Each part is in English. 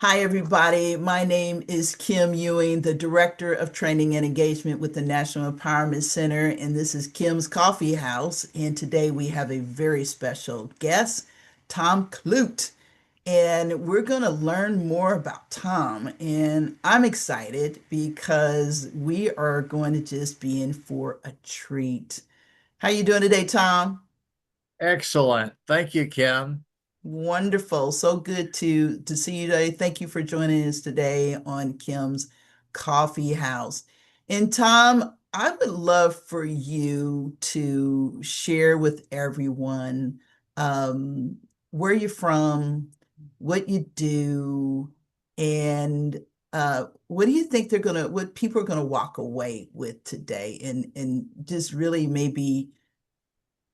Hi, everybody. My name is Kim Ewing, the Director of Training and Engagement with the National Empowerment Center, and this is Kim's Coffee House. And today we have a very special guest, Tom Clute. And we're going to learn more about Tom. And I'm excited because we are going to just be in for a treat. How you doing today, Tom? Excellent. Thank you, Kim. Wonderful. So good to see you today. Thank you for joining us today on Kim's Coffee House. And Tom, I would love for you to share with everyone um, where you're from, what you do, and what do you think what people are gonna walk away with today, and just really maybe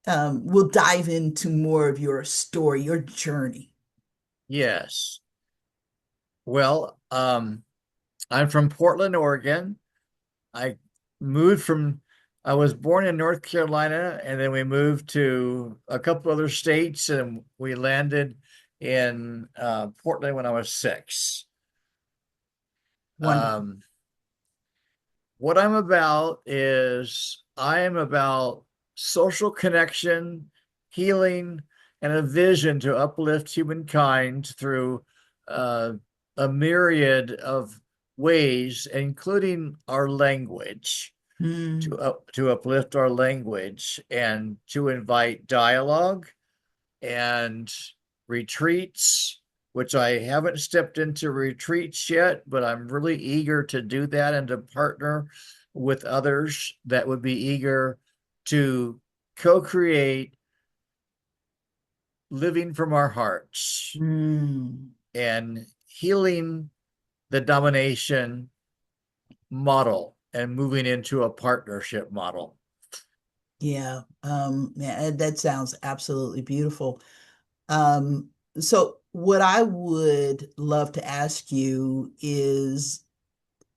we'll dive into more of your story, your journey. Yes. Well, I'm from Portland, Oregon. I moved from, I was born in North Carolina, and then we moved to a couple other states, and we landed in Portland when I was 6. Wonderful. Um, what I'm about is I am about social connection, healing, and a vision to uplift humankind through uh, a myriad of ways, including our language, Mm, to uplift our language and to invite dialogue and retreats, which I haven't stepped into retreats yet, but I'm really eager to do that and to partner with others that would be eager to co-create living from our hearts mm, and healing the domination model and moving into a partnership model. yeah. Yeah, that sounds absolutely beautiful. Um, so what I would love to ask you is,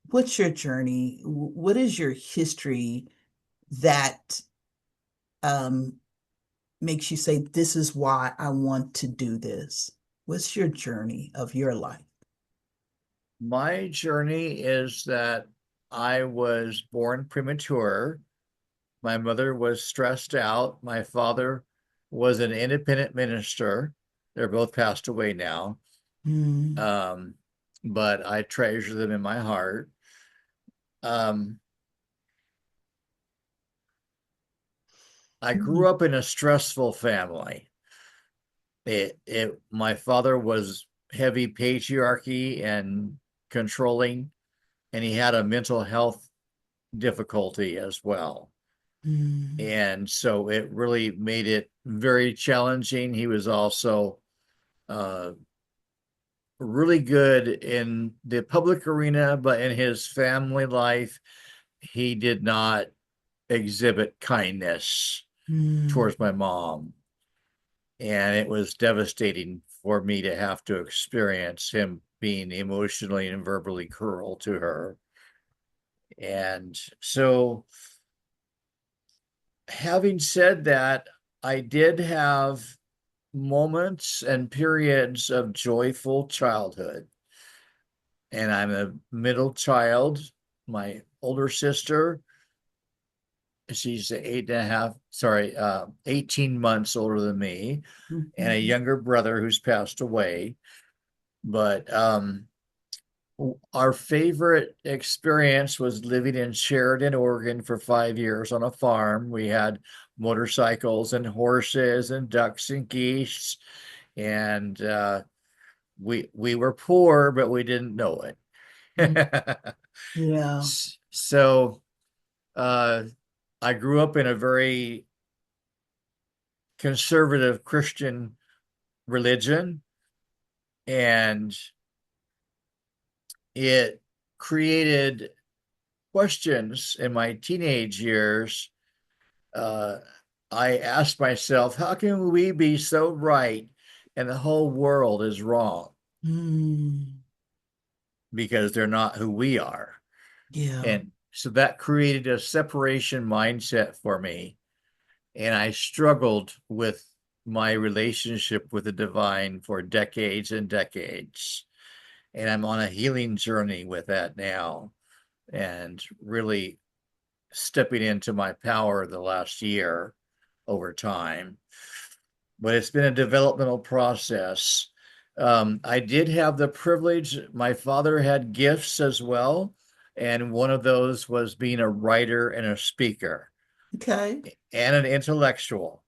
what's your journey? What is your history that um, makes you say, this is why I want to do this? What's your journey of your life? My journey is that I was born premature. My mother was stressed out. My father was an independent minister. They're both passed away now. Mm, Um, but I treasure them in my heart. Um, I mm, grew up in a stressful family. My father was heavy patriarchy and controlling, and he had a mental health difficulty as well. mm, And so it really made it very challenging. He was also uh, really good in the public arena, but in his family life, he did not exhibit kindness mm. towards my mom. And it was devastating for me to have to experience him being emotionally and verbally cruel to her. And so, having said that, I did have moments and periods of joyful childhood. And I'm a middle child. My older sister, she's 18 months older than me, and a Mhm. younger brother who's passed away. But our favorite experience was living in Sheridan, Oregon for 5 years on a farm. We had motorcycles and horses and ducks and geese, and we were poor, but we didn't know Mm. it. Yeah. So uh, I grew up in a very conservative Christian religion, and it created questions in my teenage years. Uh, I asked myself, how can we be so right and the whole world is wrong Mm. because they're not who we are? Yeah. And so that created a separation mindset for me. And I struggled with my relationship with the divine for decades and decades. and I'm on a healing journey with that now, and really stepping into my power the last year over time. But it's been a developmental process. I did have the privilege, my father had gifts as well, and one of those was being a writer and a speaker Okay. and an intellectual.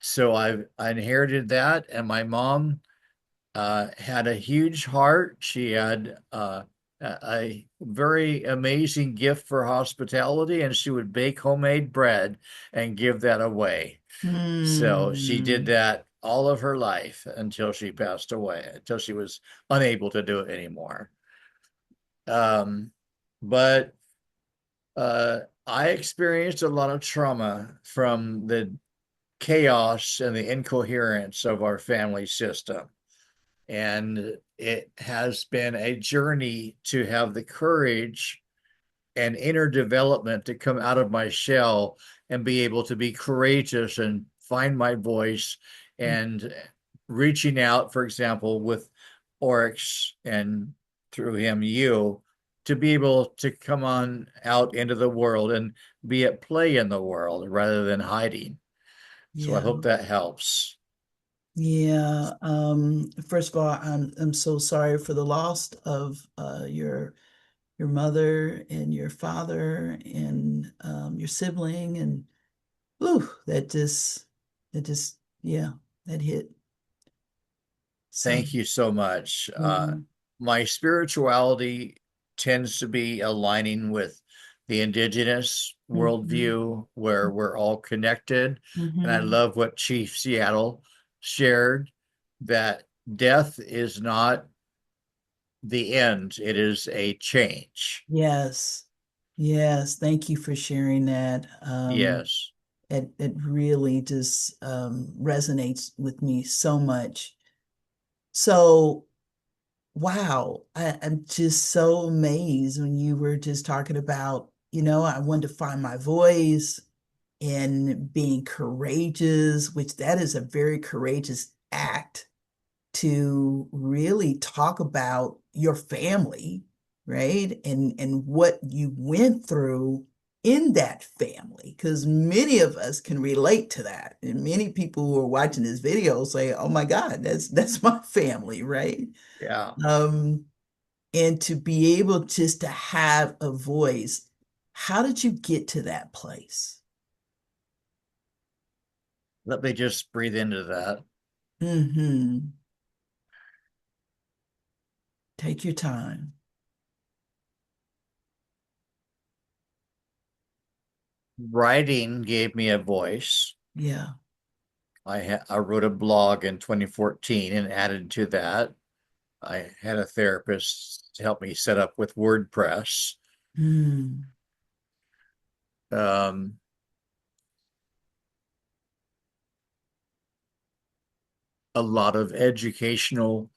So I inherited that, and my mom had a huge heart. She had a very amazing gift for hospitality, and she would bake homemade bread and give that away. So she did Hmm. that all of her life until she passed away, until she was unable to do it anymore. Um, but I experienced a lot of trauma from the chaos and the incoherence of our family system. And it has been a journey to have the courage and inner development to come out of my shell and be able to be courageous and find my voice, and reaching out, for example, with Oryx and through him, you, to be able to come on out into the world and be at play in the world rather than hiding. So I Yeah. hope that helps. Yeah. First of all, I'm so sorry for the loss of your mother and your father and your sibling, and ooh, that just yeah, that hit. So Thank you so much. mm, My spirituality tends to be aligning with the indigenous mhm, worldview where we're all connected. And I mhm. love what Chief Seattle shared, that death is not the end, it is a change. Yes. Yes. Thank you for sharing that. Yes. It really just resonates with me so much. So, wow, I'm just so amazed when you were just talking about, I wanted to find my voice and being courageous, which that is a very courageous act to really talk about your family, right? And what you went through in that family, because many of us can relate to that. And many people who are watching this video say, "Oh my God, that's my family," right? Yeah. Um, and to be able just to have a voice, how did you get to that place? Let me just breathe into that. Hmm. Take your time. Writing gave me a voice. Yeah. I wrote a blog in 2014 and added to that. I had a therapist to help me set up with WordPress. Mm, Um, a lot of educational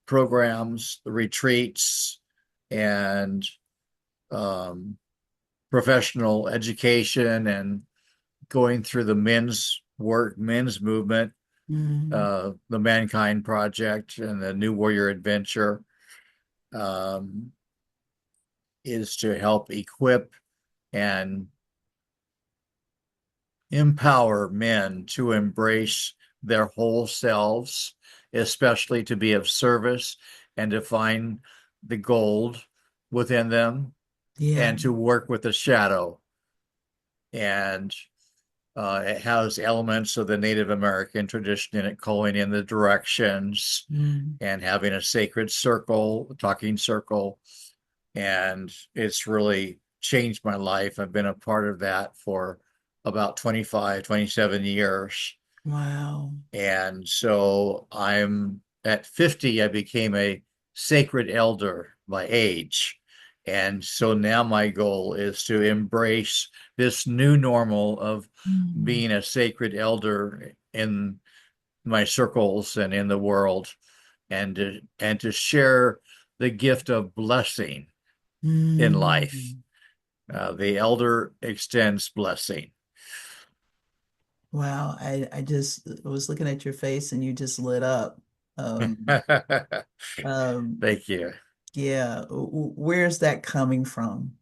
programs, retreats, and um, professional education, and going through the men's work, men's movement, mm, the Mankind Project, and the New Warrior Adventure, um, is to help equip and empower men to embrace their whole selves, especially to be of service and to find the gold within them, yeah. and to work with the shadow. And it has elements of the Native American tradition in it, calling in the directions Mm, and having a sacred circle, talking circle. And it's really changed my life. I've been a part of that for about 25, 27 years. wow. And so I'm at 50, I became a sacred elder by age. And so now my goal is to embrace this new normal of Mm, being a sacred elder in my circles and in the world, and to share the gift of blessing in life. mm. The elder extends blessing. Wow. I just was looking at your face and you just lit up. Um, um, Thank you. yeah, where's that coming from?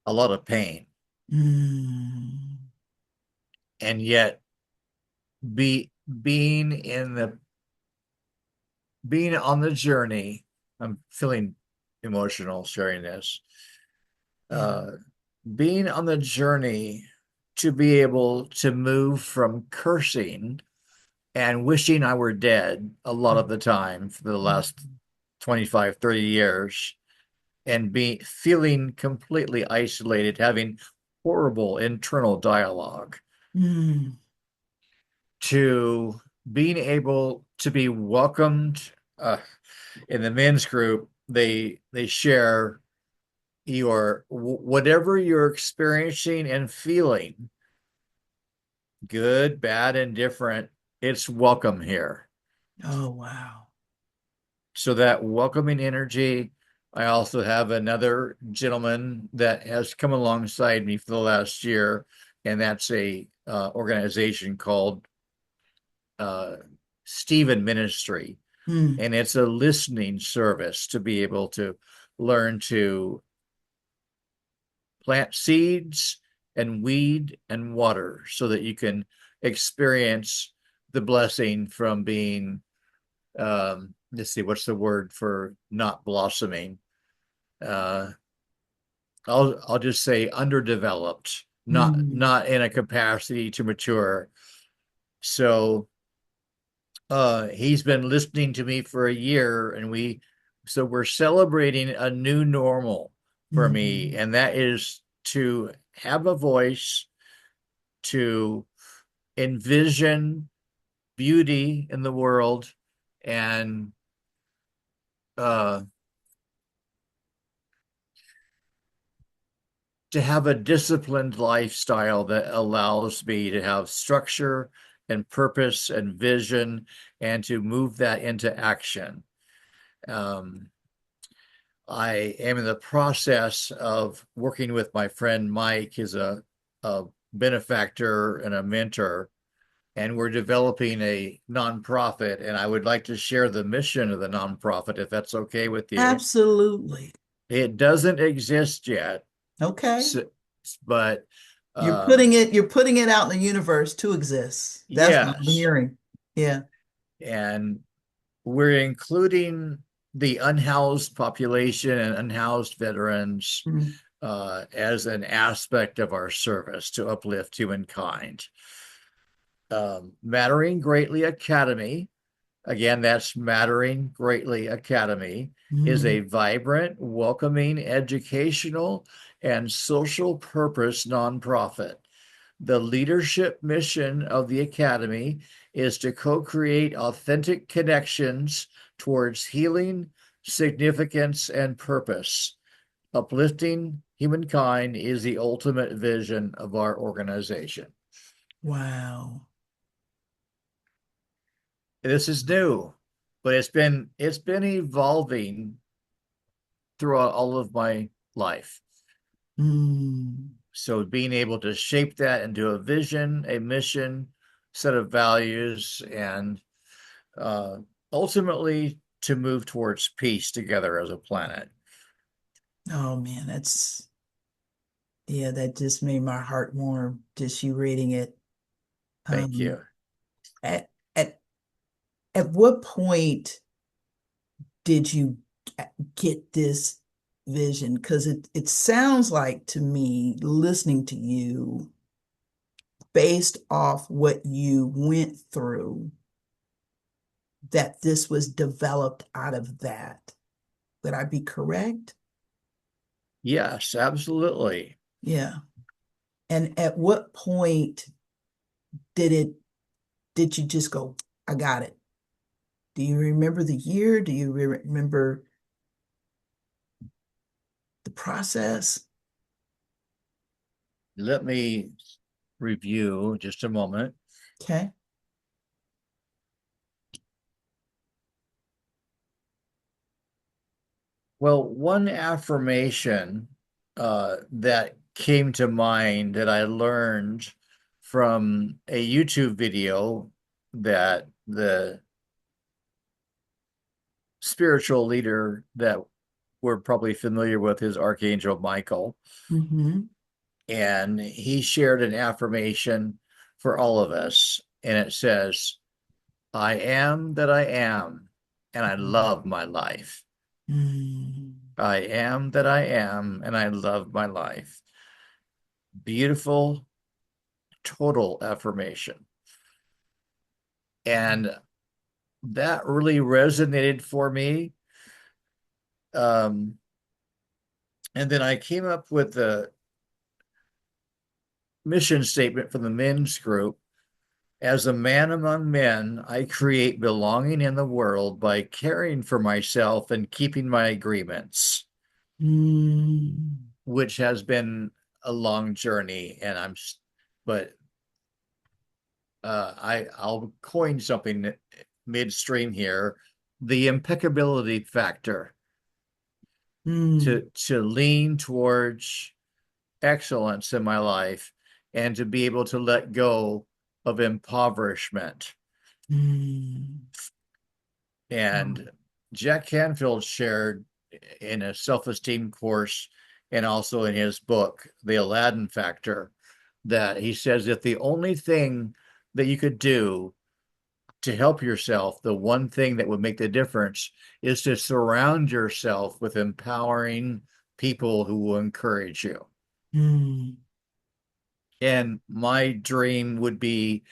A lot of pain, Mm, and yet be being in the being on the journey. I'm feeling emotional sharing this. yeah. Uh, Being on the journey to be able to move from cursing and wishing I were dead a lot of the time for the last 25, 30 years, and be feeling completely isolated, having horrible internal dialogue, Mm, to being able to be welcomed in the men's group. They share your whatever you're experiencing and feeling, good, bad, and different, it's welcome here. oh, wow. So that welcoming energy. I also have another gentleman that has come alongside me for the last year, and that's a organization called uh, Stephen Ministry, Mm, and it's a listening service to be able to learn to plant seeds and weed and water so that you can experience the blessing from being let's see, what's the word for not blossoming? Uh, I'll just say underdeveloped, mm, not in a capacity to mature. So he's been listening to me for a year, and we're celebrating a new normal for me, mm. and that is to have a voice, to envision beauty in the world, and uh, to have a disciplined lifestyle that allows me to have structure and purpose and vision, and to move that into action. Um, I am in the process of working with my friend Mike, who's a benefactor and a mentor, and we're developing a nonprofit. And I would like to share the mission of the nonprofit, if that's okay with you. Absolutely. It doesn't exist yet, Okay. so, but You're putting it out in the universe to exist. That's what I'm yes, hearing. Yeah. and we're including the unhoused population and unhoused veterans Mm, as an aspect of our service to uplift humankind. Mattering Greatly Academy, again, that's Mattering Greatly Academy, is mm. a vibrant, welcoming, educational, and social purpose nonprofit. The leadership mission of the Academy is to co create authentic connections towards healing, significance, and purpose. Uplifting humankind is the ultimate vision of our organization. Wow. This is new, but it's been evolving throughout all of my life. Mm. So being able to shape that into a vision, a mission, set of values, and uh, ultimately to move towards peace together as a planet. Oh man, yeah, that just made my heart warm, just you reading it. Thank Um, you. at at at what point did you get this vision? Because it sounds like to me, listening to you, based off what you went through, that this was developed out of that. Would I be correct? Yes, absolutely. Yeah. And at what point did it did you just go, I got it? Do you remember the year? Do you remember the process? Let me review just a moment. Okay. Well, one affirmation that came to mind that I learned from a YouTube video that the spiritual leader that we're probably familiar with is Archangel Michael. Mm-hmm. And he shared an affirmation for all of us. And it says, I am that I am, and I love my life. Mm-hmm. I am that I am, and I love my life. Beautiful, total affirmation. And that really resonated for me. Um, and then I came up with a mission statement for the men's group. As a man among men, I create belonging in the world by caring for myself and keeping my agreements, Mm-hmm. which has been a long journey. But I'll coin something midstream here, the impeccability factor to lean towards excellence in my life and to be able to let go of impoverishment. Mm-hmm. And Jack Canfield shared in a self-esteem course and also in his book, The Aladdin Factor, that he says that the only thing that you could do to help yourself, the one thing that would make the difference is to surround yourself with empowering people who will encourage you. Mm-hmm. And my dream would be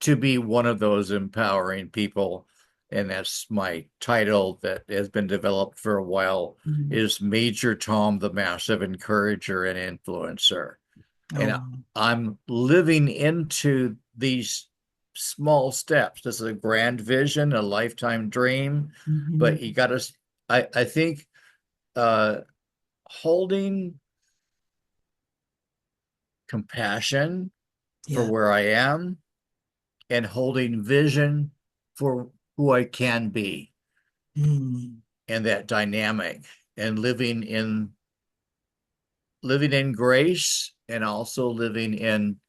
to be one of those empowering people. And that's my title that has been developed for a while is Major Tom, the Massive Encourager and Influencer. And Oh. I'm living into these small steps. This is a grand vision, a lifetime dream, Mm-hmm. but you got to, I think, uh, holding compassion for Yeah. where I am and holding vision for who I can be Mm-hmm. and that dynamic and living in grace and also living in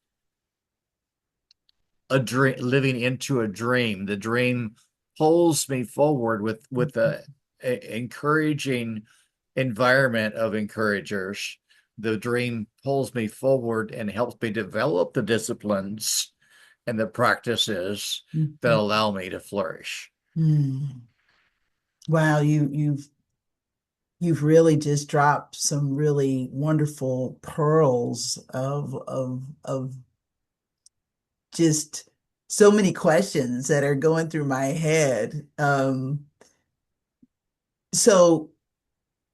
a dream, living into a dream. The dream pulls me forward with a encouraging environment of encouragers. The dream pulls me forward and helps me develop the disciplines and the practices that Mm-hmm. allow me to flourish. Mm. Wow, you've really just dropped some really wonderful pearls of just so many questions that are going through my head. So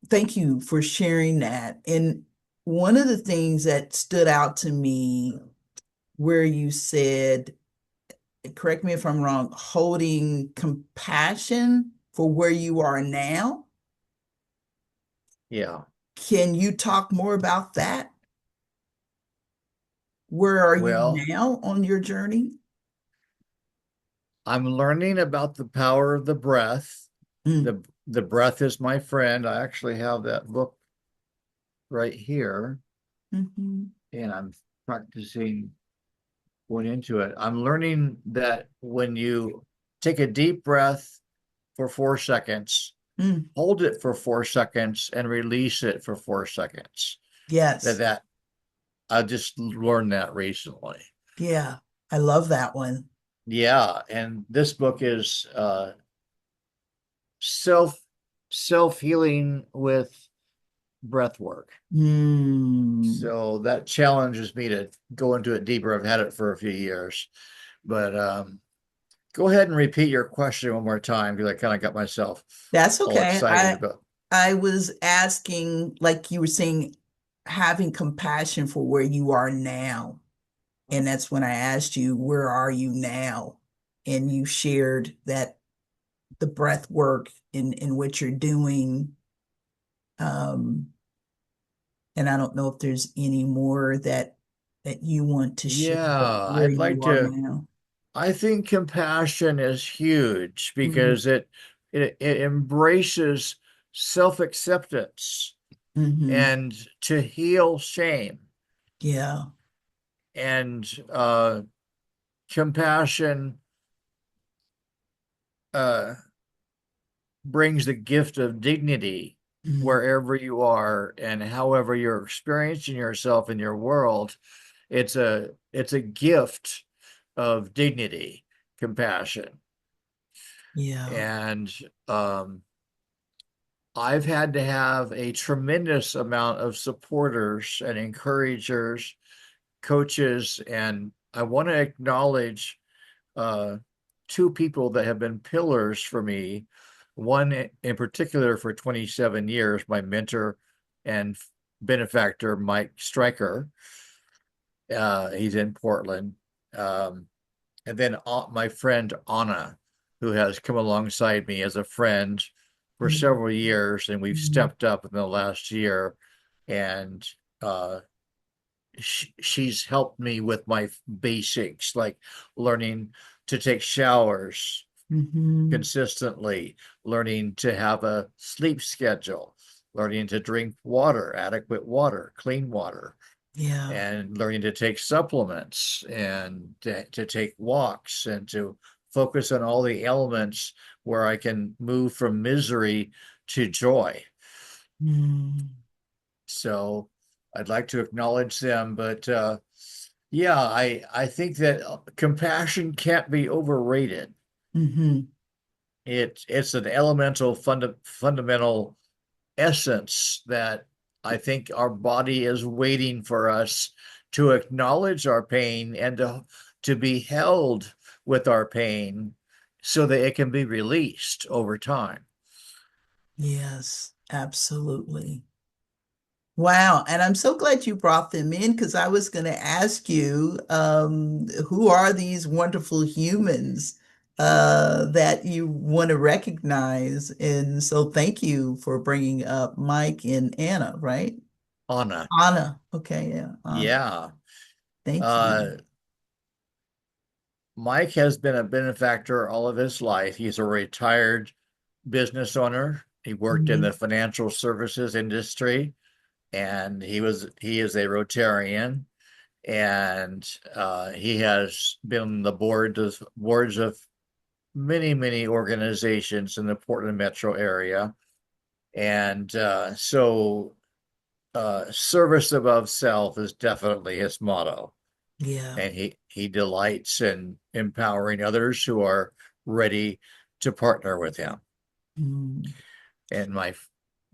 thank you for sharing that. And one of the things that stood out to me where you said, correct me if I'm wrong, holding compassion for where you are now. Yeah. Can you talk more about that? Where are you Well, now on your journey? I'm learning about the power of the breath. Mm, The breath is my friend. I actually have that book right here, mhm, and I'm practicing going into it. I'm learning that when you take a deep breath for 4 seconds, mm. hold it for 4 seconds, and release it for 4 seconds. That Yes. that I just learned that recently. Yeah. I love that one. Yeah, and this book is self self-healing with breath work. Mm. So that challenges me to go into it deeper. I've had it for a few years, but go ahead and repeat your question one more time because I kind of got myself That's all okay. excited I about. I was asking, like you were saying, having compassion for where you are now. And that's when I asked you, where are you now? And you shared that the breath work in what you're doing. Um, and I don't know if there's any more that you want to share Yeah, where I'd like you are to. now. I think compassion is huge Mm, because it embraces self-acceptance Hmm. and to heal shame. Yeah. And compassion uh, brings the gift of dignity Mm. wherever you are and however you're experiencing yourself in your world. It's a gift of dignity, compassion. Yeah. And I've had to have a tremendous amount of supporters and encouragers, coaches, and I want to acknowledge uh, two people that have been pillars for me. One in particular for 27 years, my mentor and benefactor, Mike Stryker. He's in Portland. Um, and then my friend Anna, who has come alongside me as a friend for Mm. several years, and we've Mm. stepped up in the last year. And uh, she's helped me with my basics, like learning to take showers Hmm. consistently, learning to have a sleep schedule, learning to drink water, adequate water, clean water, Yeah. and learning to take supplements and to take walks and to focus on all the elements where I can move from misery to joy. Mm. So I'd like to acknowledge them, but yeah, I think that compassion can't be overrated. Hmm. It's an elemental fundamental essence that I think our body is waiting for us to acknowledge our pain and to be held with our pain so that it can be released over time. Yes, absolutely. Wow. And I'm so glad you brought them in because I was going to ask you, who are these wonderful humans that you want to recognize? And so thank you for bringing up Mike and Anna, right? Anna, Anna. Okay. Yeah. Anna. yeah. Thank you. Uh, Mike has been a benefactor all of his life. He's a retired business owner. He worked in the Mhm. financial services industry, and he is a Rotarian, and he has been on the boards of many organizations in the Portland metro area, and service above self is definitely his motto, Yeah. and he delights in empowering others who are ready to partner with him. Mm. And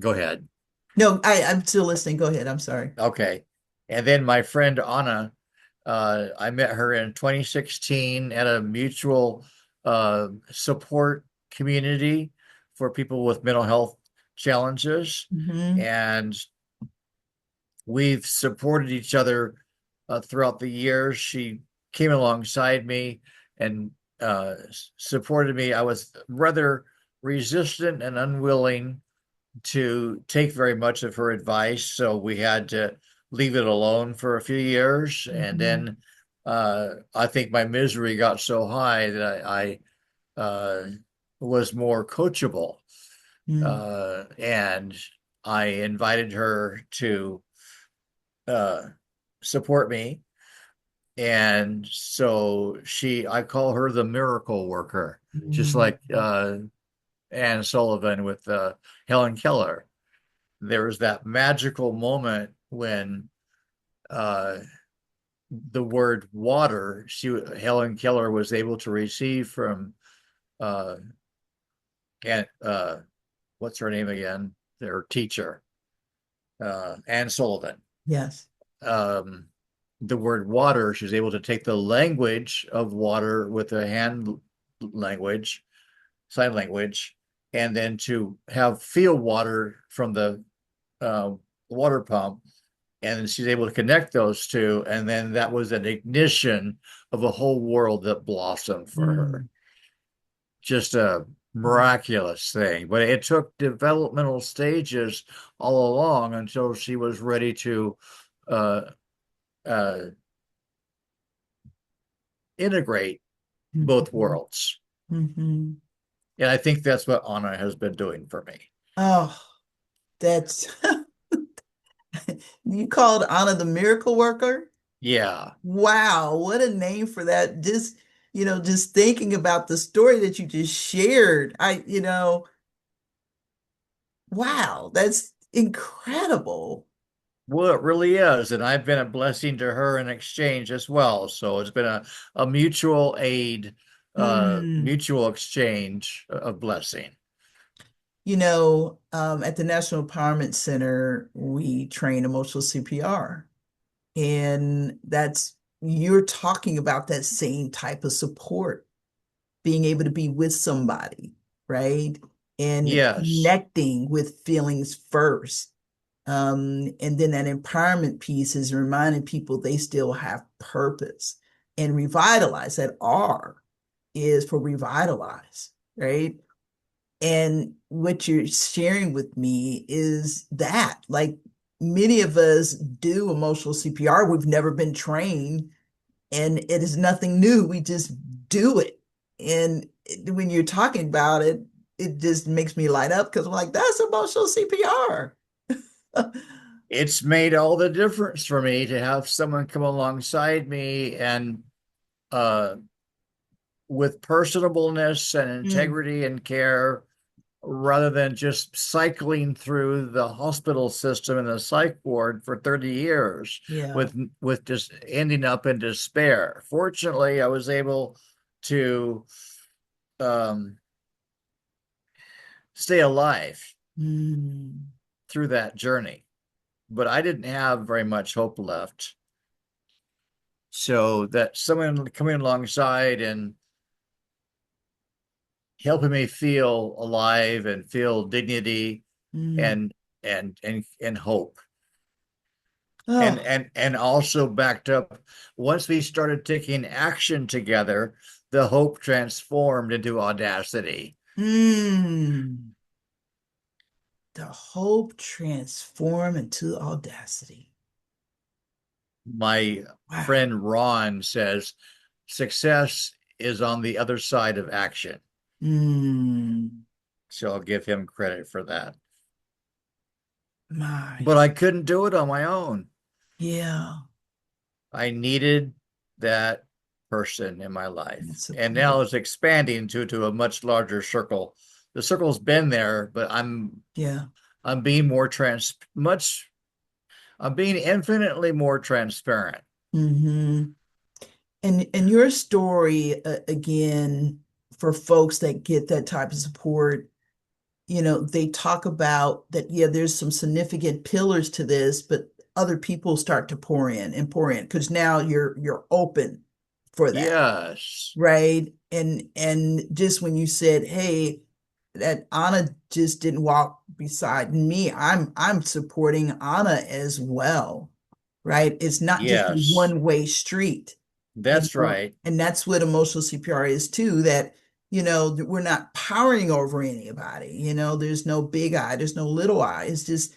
go ahead. No, I'm still listening. Go ahead. I'm sorry. Okay. And then my friend Anna, I met her in 2016 at a mutual support community for people with mental health challenges. Hmm. And we've supported each other throughout the years. She came alongside me and supported me. I was rather resistant and unwilling to take very much of her advice, so we had to leave it alone for a few years. And Hmm. then I think my misery got so high that I was more coachable. Mm. And I invited her to uh, support me. And so I call her the miracle worker, just Mm. like Anne Sullivan with Helen Keller. There was that magical moment when uh, the word water, Helen Keller was able to receive from uh, and what's her name again? Their teacher, Anne Sullivan. Yes. Um, the word water, she was able to take the language of water with a hand language, sign language, and then to have feel water from the uh, water pump, and she's able to connect those two, and then that was an ignition of a whole world that blossomed for her. Mm. Just a miraculous thing, but it took developmental stages all along until she was ready to uh, uh, integrate both Mhm. worlds. Mhm. And I think that's what Anna has been doing for me. Oh, that's you called Anna the miracle worker? Yeah. Wow, what a name for that. Just, just thinking about the story that you just shared. Wow, that's incredible. Well, it really is. And I've been a blessing to her in exchange as well. So it's been a mutual aid, Mm. mutual exchange of blessing. At the National Empowerment Center, we train emotional CPR. And you're talking about that same type of support, being able to be with somebody, right? And Yes. connecting with feelings first. And then that empowerment piece is reminding people they still have purpose and revitalize. That R is for revitalize, right? And what you're sharing with me is that, like, many of us do emotional CPR. We've never been trained, and it is nothing new. We just do it. And when you're talking about it, it just makes me light up because I'm like, that's emotional CPR. It's made all the difference for me to have someone come alongside me and uh, with personableness and Mm, integrity and care rather than just cycling through the hospital system and the psych ward for 30 years yeah. with just ending up in despair. Fortunately, I was able to um, stay alive Mm, through that journey, but I didn't have very much hope left. So that someone coming alongside and helping me feel alive and feel dignity mm. and and hope Oh, and also backed up once we started taking action together, the hope transformed into audacity. mm. The hope transform into audacity. My Wow. friend Ron says success is on the other side of action, Mm, so I'll give him credit for that, my, but I couldn't do it on my own. yeah, I needed that person in my life. that's And support. now it's expanding to a much larger circle. The circle's been there, but Yeah. I'm being more I'm being infinitely more transparent. Hmm. And your story, again, for folks that get that type of support, they talk about that, yeah, there's some significant pillars to this, but other people start to pour in and pour in because now you're open for that, Yes. right? And just when you said, hey, that Anna just didn't walk beside me, I'm supporting Anna as well, right? It's not just a Yes. one-way street, That's right. and that's what emotional CPR is too, that we're not powering over anybody. There's no big I, there's no little I. It's just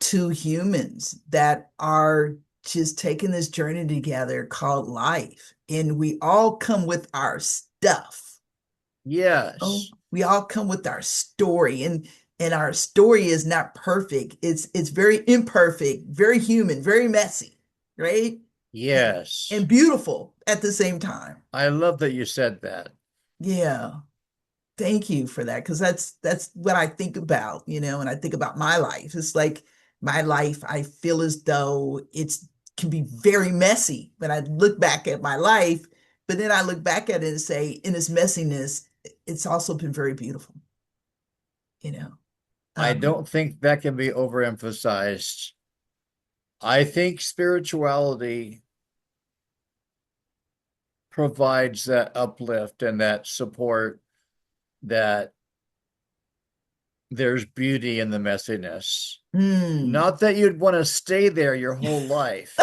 two humans that are just taking this journey together called life. And we all come with our stuff. Oh, Yes. we all come with our story. And our story is not perfect. It's very imperfect, very human, very messy, right? And Yes. beautiful at the same time. I love that you said that. Yeah. Thank you for that, because that's what I think about, and I think about my life. It's like my life, I feel as though it's can be very messy, but I look back at my life, but then I look back at it and say, in its messiness, it's also been very beautiful, you know. I Um, don't think that can be overemphasized. I think spirituality provides that uplift and that support that there's beauty in the messiness. mm. Not that you'd want to stay there your whole life.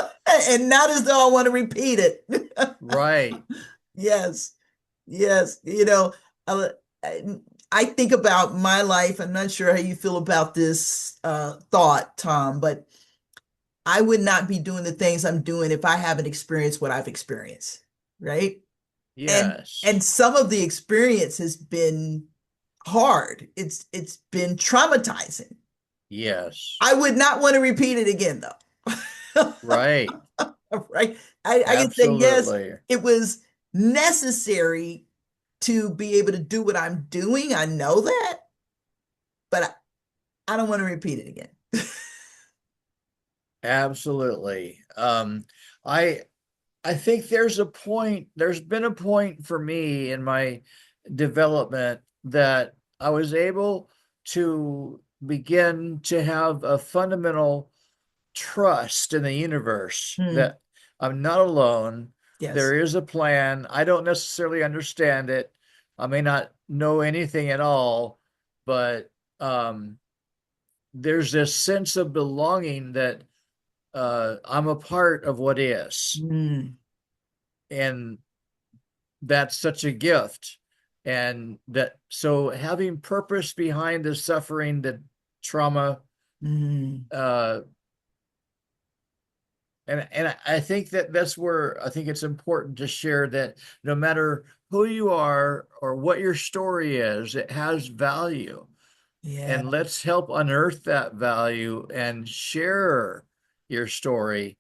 And not as though I want to repeat it. Right. Yes, yes. Uh, I, I think about my life. I'm not sure how you feel about this thought, Tom, but I would not be doing the things I'm doing if I haven't experienced what I've experienced, right? And Yes. some of the experience has been hard. It's been traumatizing. Yes, I would not want to repeat it again, though. right. Right? I can say yes, Absolutely. it was necessary to be able to do what I'm doing. I know that, but I don't want to repeat it again. Absolutely. I I think there's been a point for me in my development that I was able to begin to have a fundamental trust in the universe Hmm. that I'm not alone. Yes. There is a plan. I don't necessarily understand it. I may not know anything at all, but there's this sense of belonging that I'm a part of what is. Mm, And that's such a gift. And that, so having purpose behind the suffering, the trauma, mm, uh, and I think that that's where I think it's important to share that no matter who you are or what your story is, it has value. yeah. And let's help unearth that value and share your story,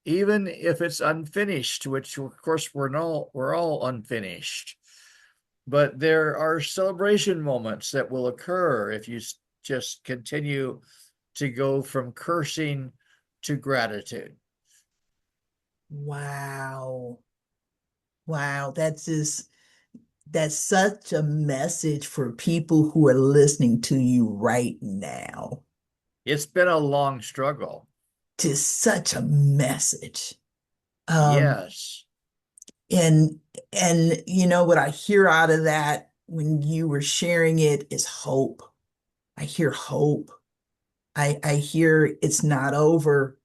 even if it's unfinished, which of course we're all unfinished. But there are celebration moments that will occur if you just continue to go from cursing to gratitude. Wow. Wow. That's such a message for people who are listening to you right now. It's been a long struggle. Just such a message. Um, Yes, and and you know what I hear out of that when you were sharing it is hope. I hear hope. I hear it's not over.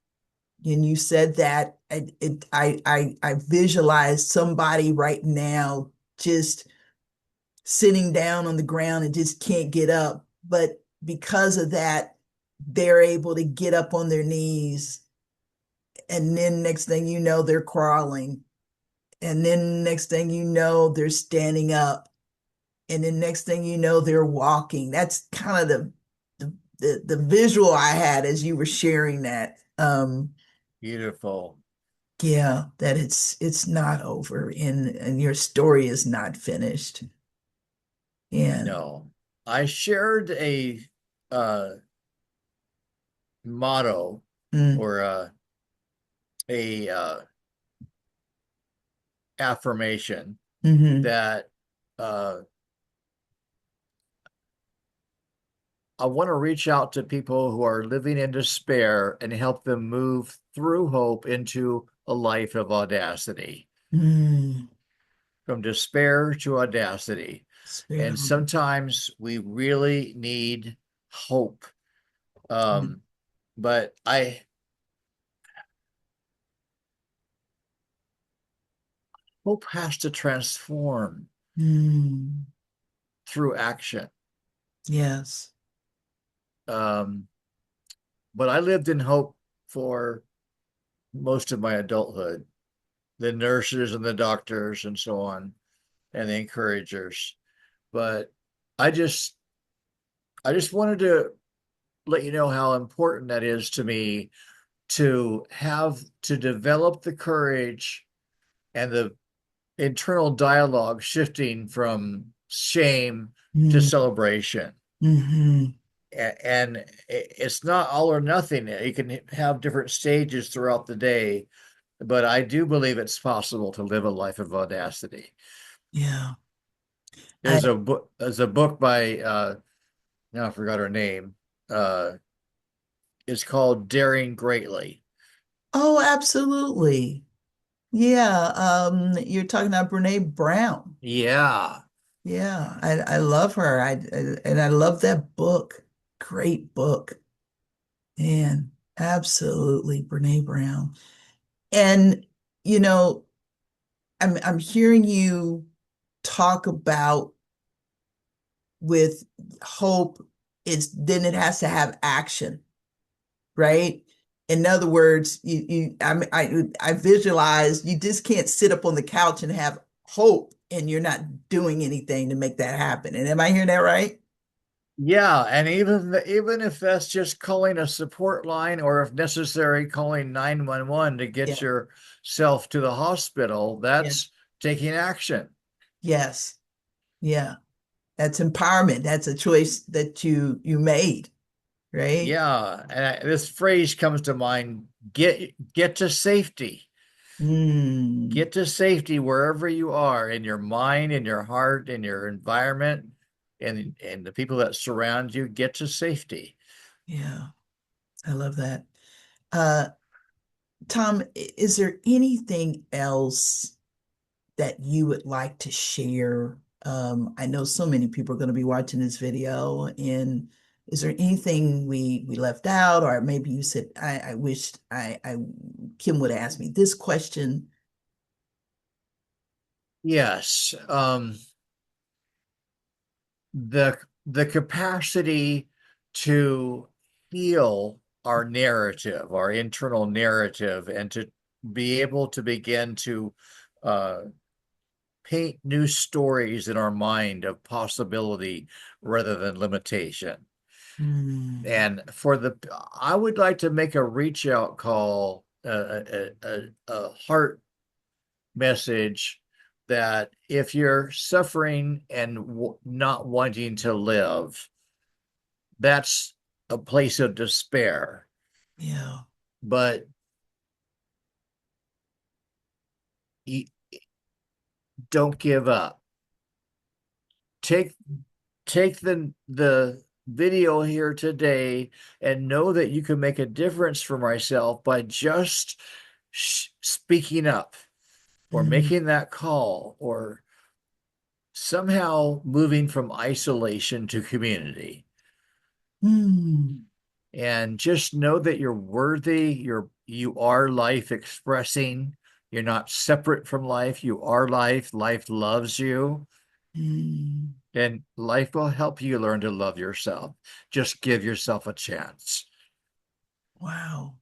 And you said that I visualize somebody right now just sitting down on the ground and just can't get up. But because of that, they're able to get up on their knees. And then next thing you know, they're crawling. And then next thing you know, they're standing up. And then next thing you know, they're walking. That's kind of the visual I had as you were sharing that. beautiful. Yeah, that it's not over and your story is not finished. And No, I shared uh, motto mm, or a affirmation hmm that uh, I want to reach out to people who are living in despair and help them move through hope into a life of audacity, mm, from despair to audacity. spirit And of sometimes we really need hope. Um, but I hope has to transform mm, through action. yes. Um, but I lived in hope for most of my adulthood, the nurses and the doctors and so on, and the encouragers. But I just I just wanted to let you know how important that is to me to have to develop the courage and the internal dialogue shifting from shame to Mm, celebration. hmm And it's not all or nothing. You can have different stages throughout the day, but I do believe it's possible to live a life of audacity. Yeah. I There's a book by now I forgot her name. Uh it's called Daring Greatly. oh, absolutely. Yeah. You're talking about Brene Brown. Yeah, Yeah, I love her. And I love that book. Great book. Man, absolutely, Brene Brown. And you know, I'm hearing you talk about with hope, it's then it has to have action, right? In other words, I visualize you just can't sit up on the couch and have hope and you're not doing anything to make that happen. And am I hearing that right? Yeah, and even if that's just calling a support line or if necessary calling 911 to Yeah. get yourself to the hospital, Yeah. that's taking action. Yes. Yeah. That's empowerment. That's a choice that you made, right? Yeah, and this phrase comes to mind, get to safety. Mm, Get to safety wherever you are in your mind, in your heart, in your environment, and the people that surround you, get to safety. yeah. I love that. Uh, Tom, is there anything else that you would like to share? I know so many people are going to be watching this video, and is there anything we left out, or maybe you said, I wished I Kim would ask me this question. Yes, the capacity to heal our narrative, our internal narrative, and to be able to begin to uh, paint new stories in our mind of possibility rather than limitation. Mm, And I would like to make a reach out call, a heart message that if you're suffering and not wanting to live, that's a place of despair. yeah. But you don't give up. Take take the video here today and know that you can make a difference for myself by just speaking up or Mm, making that call or somehow moving from isolation to community. mm, And just know that you're worthy, you are life expressing. You're not separate from life. You are life. Life loves you. mm. And life will help you learn to love yourself. Just give yourself a chance. Wow.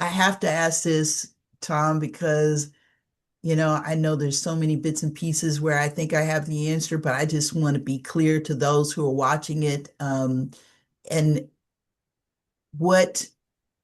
I have to ask this, Tom, because I know there's so many bits and pieces where I think I have the answer, but I just want to be clear to those who are watching it. And what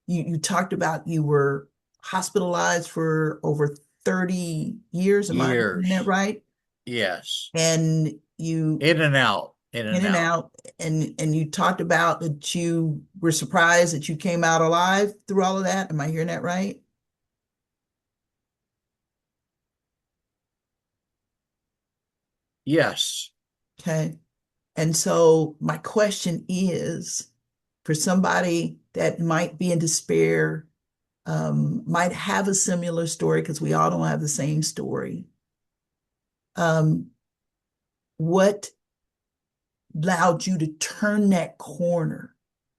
you talked about, you were hospitalized for over 30 years. Am I getting that Years. right? Yes. And you In and out. In in and and out. out, and you talked about that you were surprised that you came out alive through all of that. Am I hearing that right? Yes. Okay. And so my question is, for somebody that might be in despair, might have a similar story, because we all don't have the same story. Um, what allowed you to turn that corner?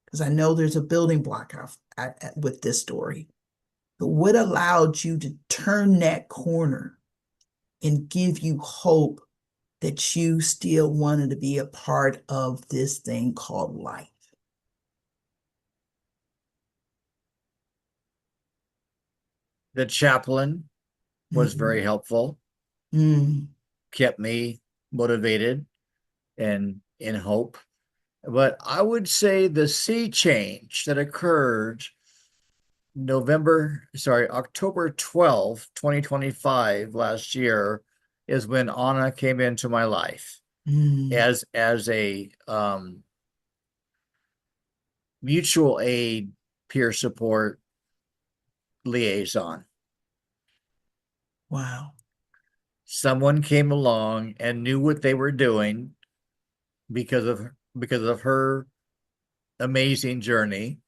Because I know there's a building block with this story. But what allowed you to turn that corner and give you hope that you still wanted to be a part of this thing called life? The chaplain was very Mm, helpful, mm, kept me motivated and in hope. But I would say the sea change that occurred October 12th, 2025 last year is when Anna came into my life mm. as a mutual aid peer support liaison. Wow. Someone came along and knew what they were doing because of her amazing journey,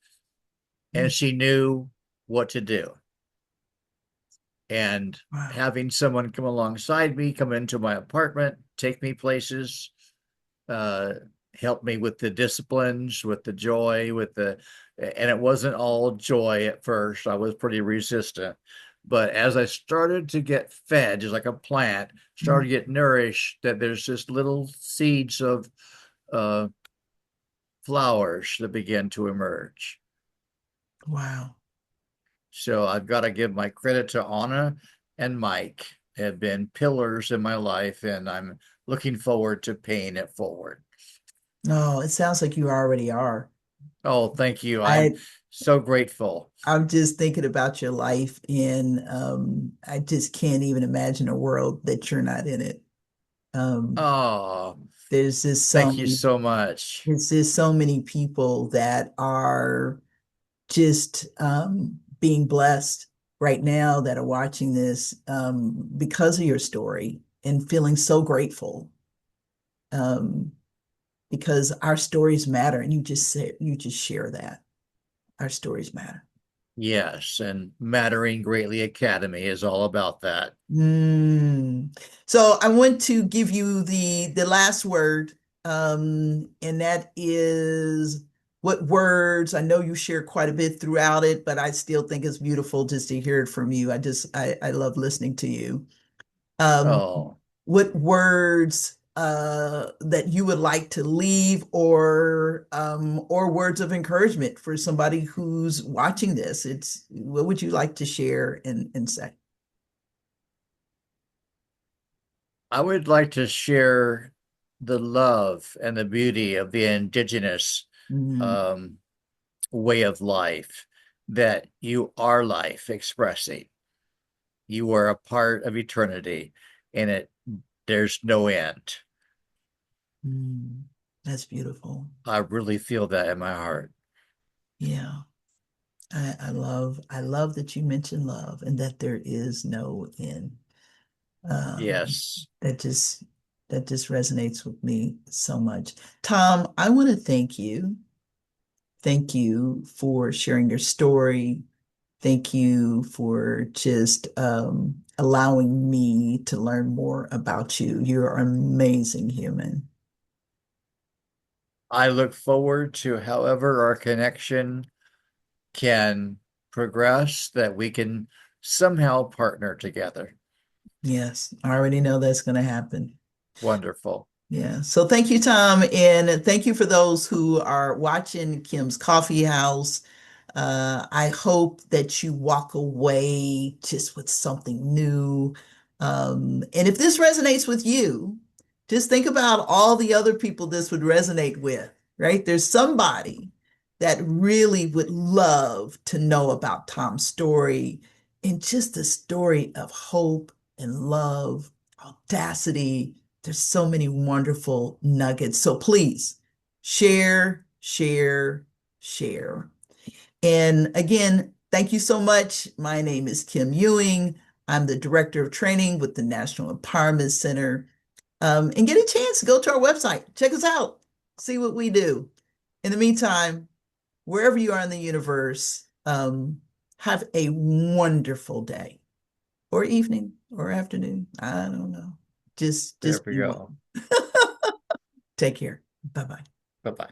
Mm, and she knew what to do. And wow. having someone come alongside me, come into my apartment, take me places, uh, help me with the disciplines, with the joy, and it wasn't all joy at first. I was pretty resistant. But as I started to get fed, just like a plant, Mm, started to get nourished, that there's just little seeds of uh, flowers that begin to emerge. wow. So I've got to give my credit to Anna and Mike. have been pillars in my life, and I'm looking forward to paying it forward. Oh, it sounds like you already are. Oh, thank you. I'm I so grateful. I'm just thinking about your life, and I just can't even imagine a world that you're not in it. Um, Oh, there's just so thank you many, so much. there's just so many people that are just being blessed right now that are watching this because of your story and feeling so grateful um, because our stories matter, and you just share that our stories matter. Yes, and Mattering Greatly Academy is all about that. Mm. So I want to give you the last word, and that is what words. I know you share quite a bit throughout it, but I still think it's beautiful just to hear it from you. I love listening to you. Um, Oh, what words that you would like to leave, or words of encouragement for somebody who's watching this? It's what would you like to share and say? I would like to share the love and the beauty of the indigenous Mm. um, way of life, that you are life expressing. You are a part of eternity, and there's no end. Mm, that's beautiful. I really feel that in my heart. Yeah. I love that you mentioned love and that there is no end. Yes, That just that just resonates with me so much. Tom, I want to thank you. Thank you for sharing your story. Thank you for just allowing me to learn more about you. You're an amazing human. I look forward to however our connection can progress, that we can somehow partner together. Yes, I already know that's going to happen. Wonderful. Yeah. So thank you, Tom. And thank you for those who are watching Kim's Coffee House. I hope that you walk away just with something new. And if this resonates with you, just think about all the other people this would resonate with, right? There's somebody that really would love to know about Tom's story and just the story of hope and love, audacity. There's so many wonderful nuggets. So please share, share, share. And again, thank you so much. My name is Kim Ewing. I'm the Director of Training with the National Empowerment Center. And get a chance to go to our website, check us out, see what we do. In the meantime, wherever you are in the universe, have a wonderful day or evening or afternoon. I don't know. There Just we be go. well. Take care. Bye bye. Bye bye.